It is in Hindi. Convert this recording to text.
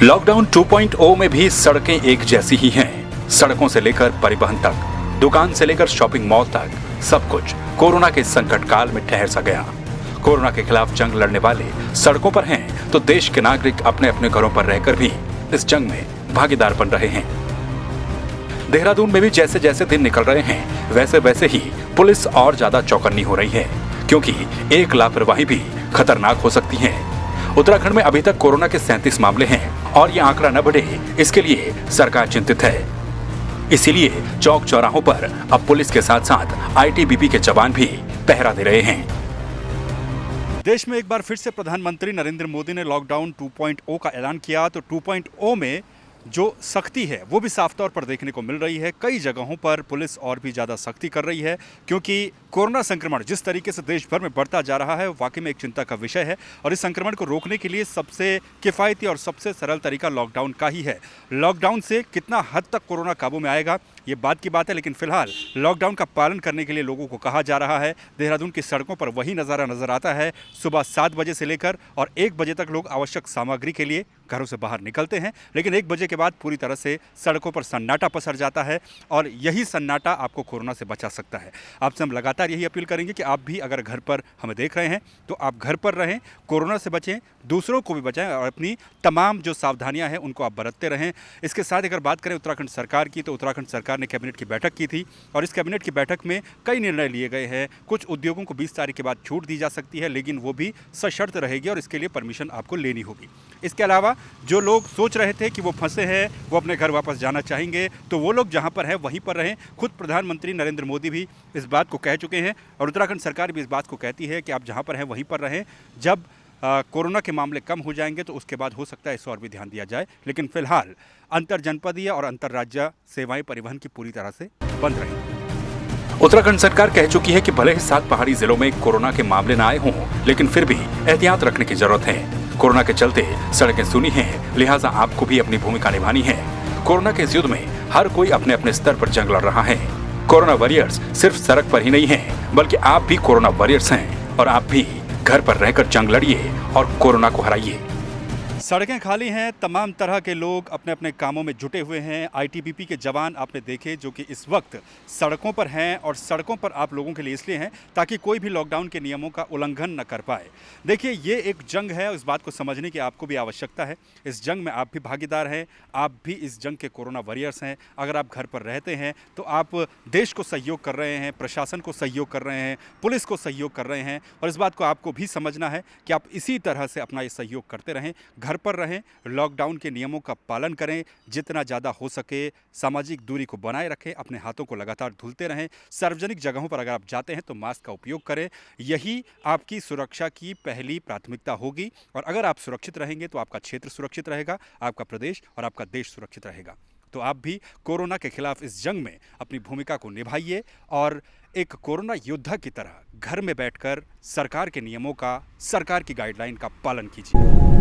लॉकडाउन 2.0 में भी सड़कें एक जैसी ही हैं। सड़कों से लेकर परिवहन तक, दुकान से लेकर शॉपिंग मॉल तक, सब कुछ कोरोना के संकट काल में ठहर सा गया। कोरोना के खिलाफ जंग लड़ने वाले सड़कों पर हैं, तो देश के नागरिक अपने अपने घरों पर रहकर भी इस जंग में भागीदार बन रहे हैं। देहरादून में भी जैसे जैसे दिन निकल रहे हैं, वैसे वैसे ही पुलिस और ज्यादा चौकन्नी हो रही है, क्योंकि एक लापरवाही भी खतरनाक हो सकती है। उत्तराखंड में अभी तक कोरोना के 37 मामले हैं और ये आंकड़ा न बढ़े, इसके लिए सरकार चिंतित है। इसीलिए चौक चौराहों पर अब पुलिस के साथ साथ आईटीबीपी के जवान भी पहरा दे रहे हैं। देश में एक बार फिर से प्रधानमंत्री नरेंद्र मोदी ने लॉकडाउन 2.0 का ऐलान किया, तो 2.0 में जो सख्ती है वो भी साफ तौर पर देखने को मिल रही है। कई जगहों पर पुलिस और भी ज़्यादा सख्ती कर रही है, क्योंकि कोरोना संक्रमण जिस तरीके से देश भर में बढ़ता जा रहा है, वाकई में एक चिंता का विषय है। और इस संक्रमण को रोकने के लिए सबसे किफ़ायती और सबसे सरल तरीका लॉकडाउन का ही है। लॉकडाउन से कितना हद तक कोरोना काबू में आएगा, ये बात की बात है, लेकिन फिलहाल लॉकडाउन का पालन करने के लिए लोगों को कहा जा रहा है। देहरादून की सड़कों पर वही नज़ारा नज़र आता है। सुबह 7 बजे से लेकर और 1 बजे तक लोग आवश्यक सामग्री के लिए घरों से बाहर निकलते हैं, लेकिन 1 बजे के बाद पूरी तरह से सड़कों पर सन्नाटा पसर जाता है और यही सन्नाटा आपको कोरोना से बचा सकता है। आपसे हम लगातार यही अपील करेंगे कि आप भी अगर घर पर हमें देख रहे हैं तो आप घर पर रहें, कोरोना से बचें, दूसरों को भी बचाएं और अपनी तमाम जो सावधानियां हैं उनको आप बरतते रहें। इसके साथ अगर बात करें उत्तराखंड सरकार की, तो उत्तराखंड सरकार ने कैबिनेट की बैठक की थी और इस कैबिनेट की बैठक में कई निर्णय लिए गए हैं। कुछ उद्योगों को 20 तारीख के बाद छूट दी जा सकती है, लेकिन वो भी सशर्त रहेगी और इसके लिए परमिशन आपको लेनी होगी। इसके अलावा जो लोग सोच रहे थे कि वो फंसे हैं, वो अपने घर वापस जाना चाहेंगे, तो वो लोग जहां पर हैं वहीं पर रहें। खुद प्रधानमंत्री नरेंद्र मोदी भी इस बात को कह चुके हैं और उत्तराखंड सरकार भी इस बात को कहती है कि आप जहां पर हैं वहीं पर रहें। जब कोरोना के मामले कम हो जाएंगे तो उसके बाद हो सकता है इस और भी ध्यान दिया जाए, लेकिन फिलहाल अंतर जनपदीय और अंतर राज्य सेवाएं परिवहन की पूरी तरह से बंद रहेंगी। उत्तराखंड सरकार कह चुकी है कि भले ही 7 पहाड़ी जिलों में कोरोना के मामले न आए हों, लेकिन फिर भी एहतियात रखने की जरूरत है। कोरोना के चलते सड़कें सूनी हैं, लिहाजा आपको भी अपनी भूमिका निभानी है। कोरोना के इस युद्ध में हर कोई अपने अपने स्तर पर जंग लड़ रहा है। कोरोना वॉरियर्स सिर्फ सड़क पर ही नहीं हैं, बल्कि आप भी कोरोना वॉरियर्स हैं और आप भी घर पर रहकर जंग लड़िए और कोरोना को हराइए। सड़कें खाली हैं, तमाम तरह के लोग अपने अपने कामों में जुटे हुए हैं। आईटीबीपी के जवान आपने देखे जो कि इस वक्त सड़कों पर हैं और सड़कों पर आप लोगों के लिए इसलिए हैं ताकि कोई भी लॉकडाउन के नियमों का उल्लंघन न कर पाए। देखिए, ये एक जंग है, उस बात को समझने की आपको भी आवश्यकता है। इस जंग में आप भी भागीदार हैं, आप भी इस जंग के कोरोना वॉरियर्स हैं। अगर आप घर पर रहते हैं तो आप देश को सहयोग कर रहे हैं, प्रशासन को सहयोग कर रहे हैं, पुलिस को सहयोग कर रहे हैं और इस बात को आपको भी समझना है कि आप इसी तरह से अपना ये सहयोग करते रहें। घर पर रहें, लॉकडाउन के नियमों का पालन करें, जितना ज़्यादा हो सके सामाजिक दूरी को बनाए रखें, अपने हाथों को लगातार धुलते रहें। सार्वजनिक जगहों पर अगर आप जाते हैं तो मास्क का उपयोग करें। यही आपकी सुरक्षा की पहली प्राथमिकता होगी और अगर आप सुरक्षित रहेंगे तो आपका क्षेत्र सुरक्षित रहेगा, आपका प्रदेश और आपका देश सुरक्षित रहेगा। तो आप भी कोरोना के खिलाफ इस जंग में अपनी भूमिका को निभाइए और एक कोरोना योद्धा की तरह घर में बैठकर सरकार के नियमों का, सरकार की गाइडलाइन का पालन कीजिए।